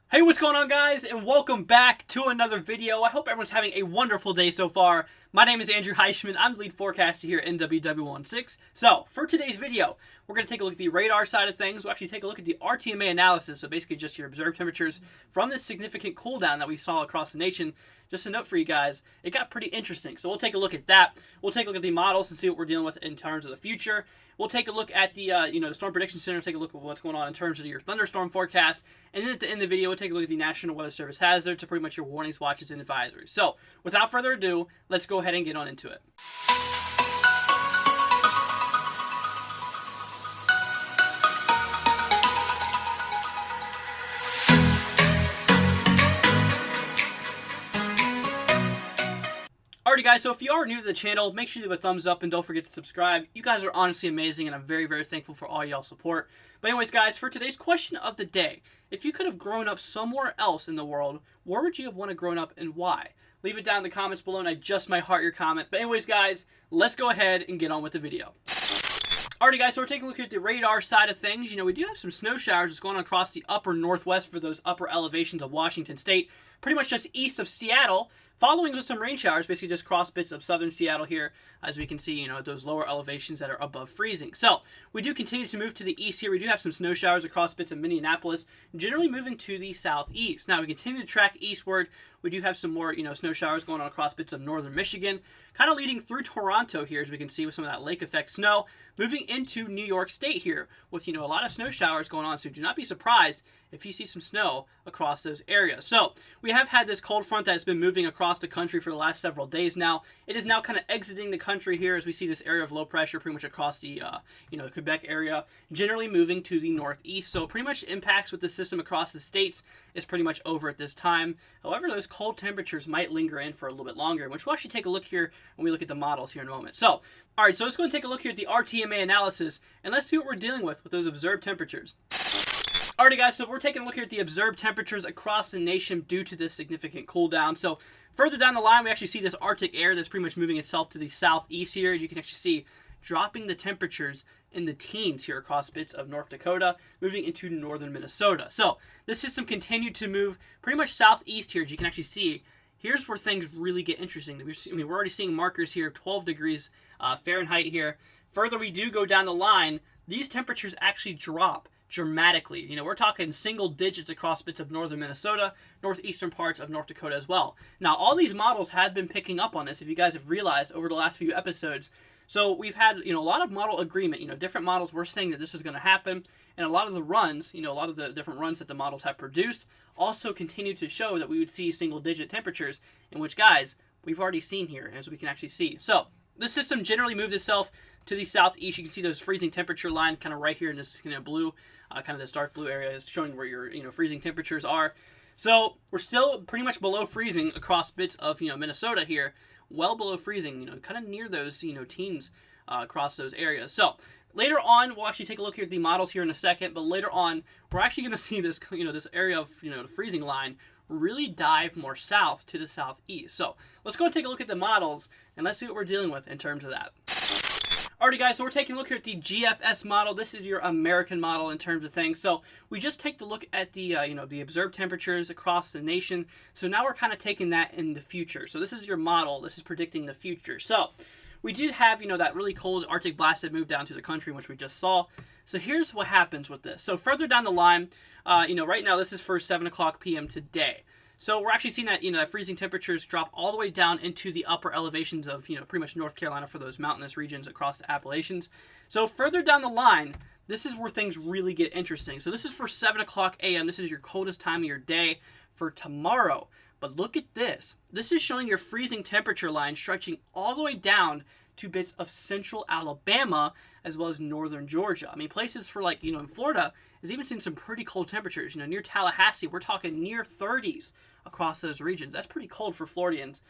Hey, what's going on, guys, and welcome back to another video. I hope everyone's having a wonderful day so far. My name is Andrew Heishman. I'm the lead forecaster here at NWW16. So, for today's video, we're going to take a look at the radar side of things. We'll actually take a look at the RTMA analysis, so basically just your observed temperatures from this significant cool down that we saw across the nation. Just a note for you guys, it got pretty interesting, so we'll take a look at that. We'll take a look at the models and see what we're dealing with in terms of the future. We'll take a look at the the Storm Prediction Center, take a look at what's going on in terms of your thunderstorm forecast, and then at the end of the video, we'll take a look at the National Weather Service hazards, so pretty much your warnings, watches, and advisories. So, without further ado, let's go ahead and get on into it. Alrighty guys, so if you are new to the channel, make sure you leave a thumbs up and don't forget to subscribe. You guys are honestly amazing and I'm very, very thankful for all y'all support. But anyways guys, for today's question of the day, if you could have grown up somewhere else in the world, where would you have wanted grown up and why? Leave it down in the comments below and I just might heart your comment. But anyways guys, let's go ahead and get on with the video. Alrighty guys, so we're taking a look at the radar side of things. We do have some snow showers that's going on across the upper northwest for those upper elevations of Washington State. Pretty much just east of Seattle. Following with some rain showers, basically just cross bits of southern Seattle here, as we can see, those lower elevations that are above freezing. So, we do continue to move to the east here. We do have some snow showers across bits of Minneapolis, generally moving to the southeast. Now, we continue to track eastward. We do have some more, snow showers going on across bits of northern Michigan, kind of leading through Toronto here, as we can see with some of that lake effect snow, moving into New York State here, with, a lot of snow showers going on, so do not be surprised if you see some snow across those areas. So, we have had this cold front that has been moving across the country for the last several days now. It is now kind of exiting the country here as we see this area of low pressure pretty much across the, Quebec area, generally moving to the northeast. So, pretty much impacts with the system across the states is pretty much over at this time. However, those cold temperatures might linger in for a little bit longer, which we'll actually take a look here when we look at the models here in a moment. So, alright, so let's go and take a look here at the RTMA analysis, and let's see what we're dealing with those observed temperatures. Alrighty guys, so we're taking a look here at the observed temperatures across the nation due to this significant cool down. So further down the line, we actually see this Arctic air that's pretty much moving itself to the southeast here. You can actually see dropping the temperatures in the teens here across bits of North Dakota, moving into northern Minnesota. So this system continued to move pretty much southeast here, as you can actually see. Here's where things really get interesting. We're already seeing markers here of 12 degrees Fahrenheit here. Further we do go down the line, these temperatures actually drop dramatically. We're talking single digits across bits of northern Minnesota, northeastern parts of North Dakota as well. Now, all these models have been picking up on this, if you guys have realized over the last few episodes. So we've had, a lot of model agreement. Different models were saying that this is going to happen, and a lot of the runs, a lot of the different runs that the models have produced also continue to show that we would see single digit temperatures, in which, guys, we've already seen here, as we can actually see. So this system generally moved itself to the southeast. You can see those freezing temperature line kind of right here in this blue, kind of this dark blue area is showing where your freezing temperatures are. So we're still pretty much below freezing across bits of Minnesota here, well below freezing, kind of near those teens across those areas. So later on, we'll actually take a look here at the models here in a second, but later on, we're actually going to see this this area of the freezing line really dive more south to the southeast. So let's go and take a look at the models and let's see what we're dealing with in terms of that. Alrighty guys, so we're taking a look here at the GFS model. This is your American model in terms of things. So we just take a look at the the observed temperatures across the nation. So now we're kind of taking that in the future. So this is your model. This is predicting the future. So we did have that really cold Arctic blast that moved down to the country, which we just saw. So here's what happens with this. So further down the line, right now this is for 7:00 p.m. today. So we're actually seeing that, that freezing temperatures drop all the way down into the upper elevations of, pretty much North Carolina for those mountainous regions across the Appalachians. So further down the line, this is where things really get interesting. So this is for 7:00 a.m. This is your coldest time of your day for tomorrow. But look at this. This is showing your freezing temperature line stretching all the way down to bits of central Alabama as well as northern Georgia. I mean, places for in Florida is even seeing some pretty cold temperatures. Near Tallahassee, we're talking near 30s across those regions. That's pretty cold for Floridians.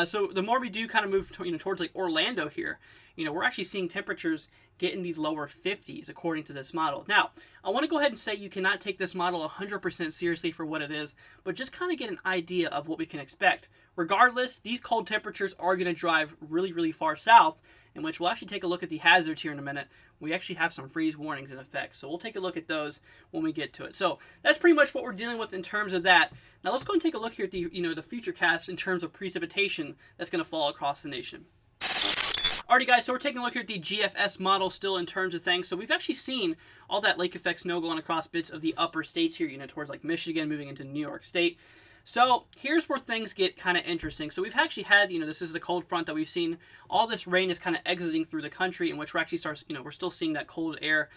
So the more we do kind of move towards Orlando here, we're actually seeing temperatures get in the lower 50s according to this model. Now, I want to go ahead and say you cannot take this model 100% seriously for what it is, but just kind of get an idea of what we can expect. Regardless, these cold temperatures are going to drive really, really far south, in which we'll actually take a look at the hazards here in a minute. We actually have some freeze warnings in effect, so we'll take a look at those when we get to it. So that's pretty much what we're dealing with in terms of that. Now let's go and take a look here at the the future cast in terms of precipitation that's going to fall across the nation. Alrighty guys, so we're taking a look here at the GFS model still in terms of things. So we've actually seen all that lake effect snow going across bits of the upper states here, towards like Michigan, moving into New York State. So here's where things get kind of interesting. So we've actually had, this is the cold front that we've seen. All this rain is kind of exiting through the country, in which we're actually we're still seeing that cold air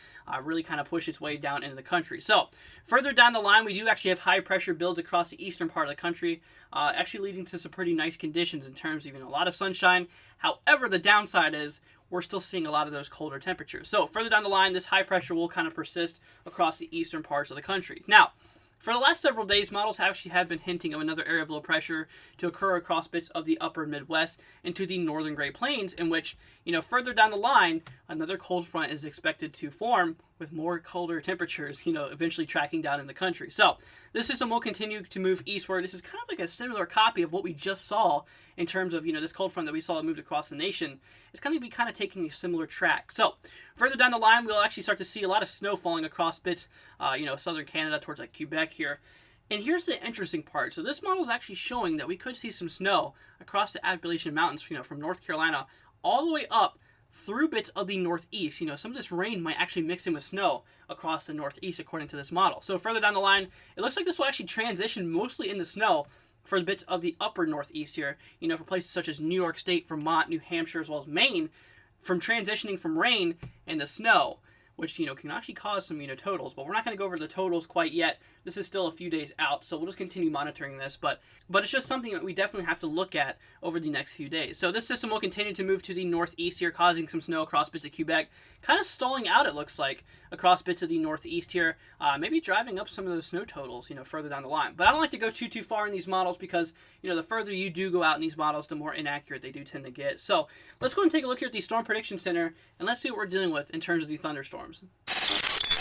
really kind of push its way down into the country. So further down the line, we do actually have high pressure builds across the eastern part of the country, actually leading to some pretty nice conditions in terms of a lot of sunshine. However, the downside is we're still seeing a lot of those colder temperatures. So further down the line, this high pressure will kind of persist across the eastern parts of the country. Now, for the last several days, models actually have been hinting of another area of low pressure to occur across bits of the upper Midwest into the northern Great Plains, in which, further down the line, another cold front is expected to form with more colder temperatures, eventually tracking down in the country. So this system will continue to move eastward. This is kind of like a similar copy of what we just saw in terms of, this cold front that we saw moved across the nation. It's going to be kind of taking a similar track. So further down the line, we'll actually start to see a lot of snow falling across bits, southern Canada towards like Quebec here. And here's the interesting part. So this model is actually showing that we could see some snow across the Appalachian Mountains, from North Carolina all the way up through bits of the northeast. Some of this rain might actually mix in with snow across the northeast according to this model. So further down the line, it looks like this will actually transition mostly into snow for the bits of the upper northeast here, for places such as New York State, Vermont, New Hampshire, as well as Maine, from transitioning from rain into snow, which, can actually cause some, totals. But we're not going to go over the totals quite yet. This is still a few days out, so we'll just continue monitoring this. But it's just something that we definitely have to look at over the next few days. So this system will continue to move to the northeast here, causing some snow across bits of Quebec. Kind of stalling out, it looks like, across bits of the northeast here. Maybe driving up some of those snow totals, further down the line. But I don't like to go too far in these models because, the further you do go out in these models, the more inaccurate they do tend to get. So let's go and take a look here at the Storm Prediction Center, and let's see what we're dealing with in terms of the thunderstorms.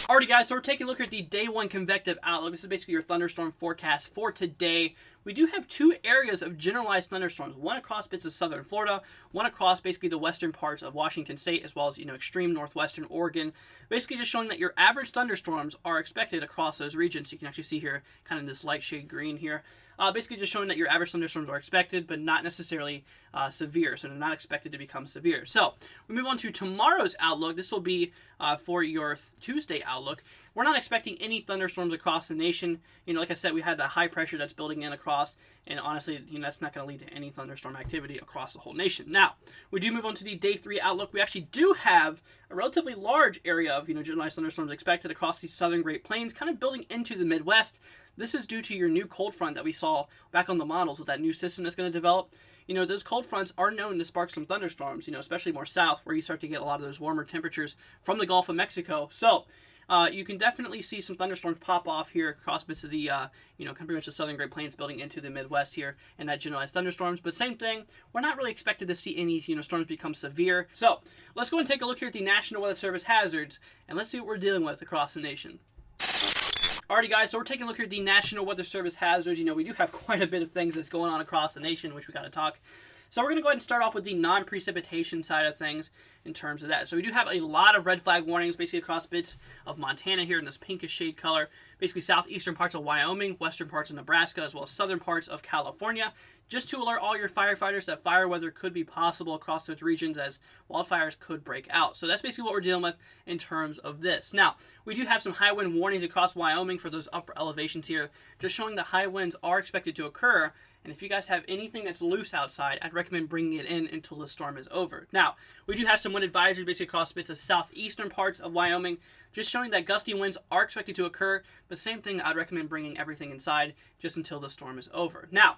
Alrighty guys, so we're taking a look at the day 1 convective outlook. This is basically your thunderstorm forecast for today. We do have 2 areas of generalized thunderstorms, one across bits of southern Florida, one across basically the western parts of Washington State, as well as, extreme northwestern Oregon. Basically just showing that your average thunderstorms are expected across those regions. You can actually see here, kind of this light shade green here. Basically just showing that your average thunderstorms are expected, but not necessarily severe. So they're not expected to become severe. So we move on to tomorrow's outlook. This will be for your Tuesday outlook. We're not expecting any thunderstorms across the nation. Like I said, we had that high pressure that's building in across, and honestly, that's not going to lead to any thunderstorm activity across the whole nation. Now, we do move on to the day 3 outlook. We actually do have a relatively large area of, generalized thunderstorms expected across the southern Great Plains, kind of building into the Midwest. This is due to your new cold front that we saw back on the models with that new system that's going to develop. Those cold fronts are known to spark some thunderstorms, especially more south, where you start to get a lot of those warmer temperatures from the Gulf of Mexico. So you can definitely see some thunderstorms pop off here across bits of the, pretty much the southern Great Plains building into the Midwest here, and that generalized thunderstorms. But same thing, we're not really expected to see any, storms become severe. So let's go and take a look here at the National Weather Service hazards, and let's see what we're dealing with across the nation. Alrighty guys, so we're taking a look here at the National Weather Service hazards. We do have quite a bit of things that's going on across the nation, which we got to talk. So we're going to go ahead and start off with the non-precipitation side of things in terms of that. So we do have a lot of red flag warnings basically across bits of Montana here in this pinkish shade color. Basically southeastern parts of Wyoming, western parts of Nebraska, as well as southern parts of California. Just to alert all your firefighters that fire weather could be possible across those regions as wildfires could break out. So that's basically what we're dealing with in terms of this. Now, we do have some high wind warnings across Wyoming for those upper elevations here, just showing that high winds are expected to occur. And if you guys have anything that's loose outside, I'd recommend bringing it in until the storm is over. Now, we do have some wind advisories basically across bits of southeastern parts of Wyoming, just showing that gusty winds are expected to occur. But same thing, I'd recommend bringing everything inside just until the storm is over. Now,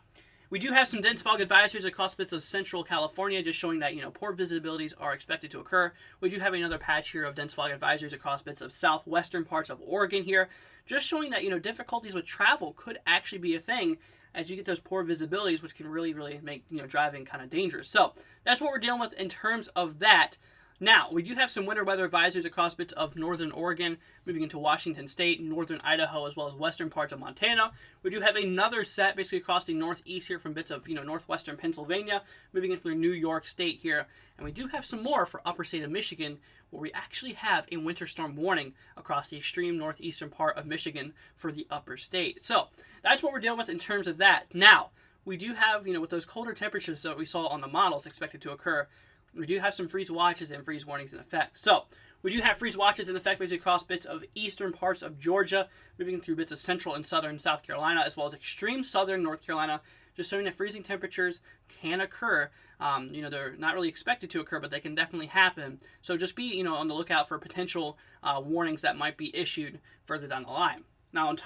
we do have some dense fog advisories across bits of central California, just showing that, poor visibilities are expected to occur. We do have another patch here of dense fog advisories across bits of southwestern parts of Oregon here, just showing that, difficulties with travel could actually be a thing as you get those poor visibilities, which can really make, driving kind of dangerous. So that's what we're dealing with in terms of that. Now, we do have some winter weather advisories across bits of northern Oregon, moving into Washington State, northern Idaho, as well as western parts of Montana. We do have another set basically across the northeast here from bits of, northwestern Pennsylvania, moving into New York State here. And we do have some more for upper state of Michigan, where we actually have a winter storm warning across the extreme northeastern part of Michigan for the upper state. So, that's what we're dealing with in terms of that. Now, we do have, with those colder temperatures that we saw on the models expected to occur, we do have some freeze watches and freeze warnings in effect. So, we do have freeze watches in effect basically across bits of eastern parts of Georgia, moving through bits of central and southern South Carolina, as well as extreme southern North Carolina, just showing that freezing temperatures can occur. They're not really expected to occur, but they can definitely happen. So just be, on the lookout for potential warnings that might be issued further down the line. Now, in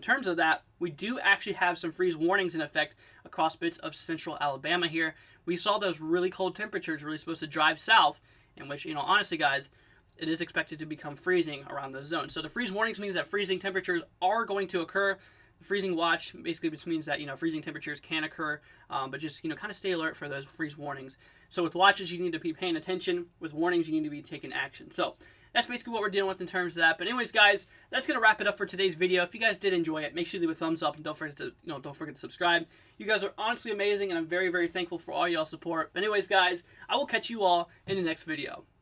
terms of that, we do actually have some freeze warnings in effect across bits of central Alabama here. We saw those really cold temperatures really supposed to drive south, in which, honestly, guys, it is expected to become freezing around those zones. So the freeze warnings means that freezing temperatures are going to occur. The freezing watch basically just means that, freezing temperatures can occur, but just, kind of stay alert for those freeze warnings. So with watches, you need to be paying attention. With warnings, you need to be taking action. So that's basically what we're dealing with in terms of that. But anyways, guys, that's going to wrap it up for today's video. If you guys did enjoy it, make sure you leave a thumbs up and don't forget to subscribe. You guys are honestly amazing, and I'm very, very thankful for all y'all support. But anyways, guys, I will catch you all in the next video.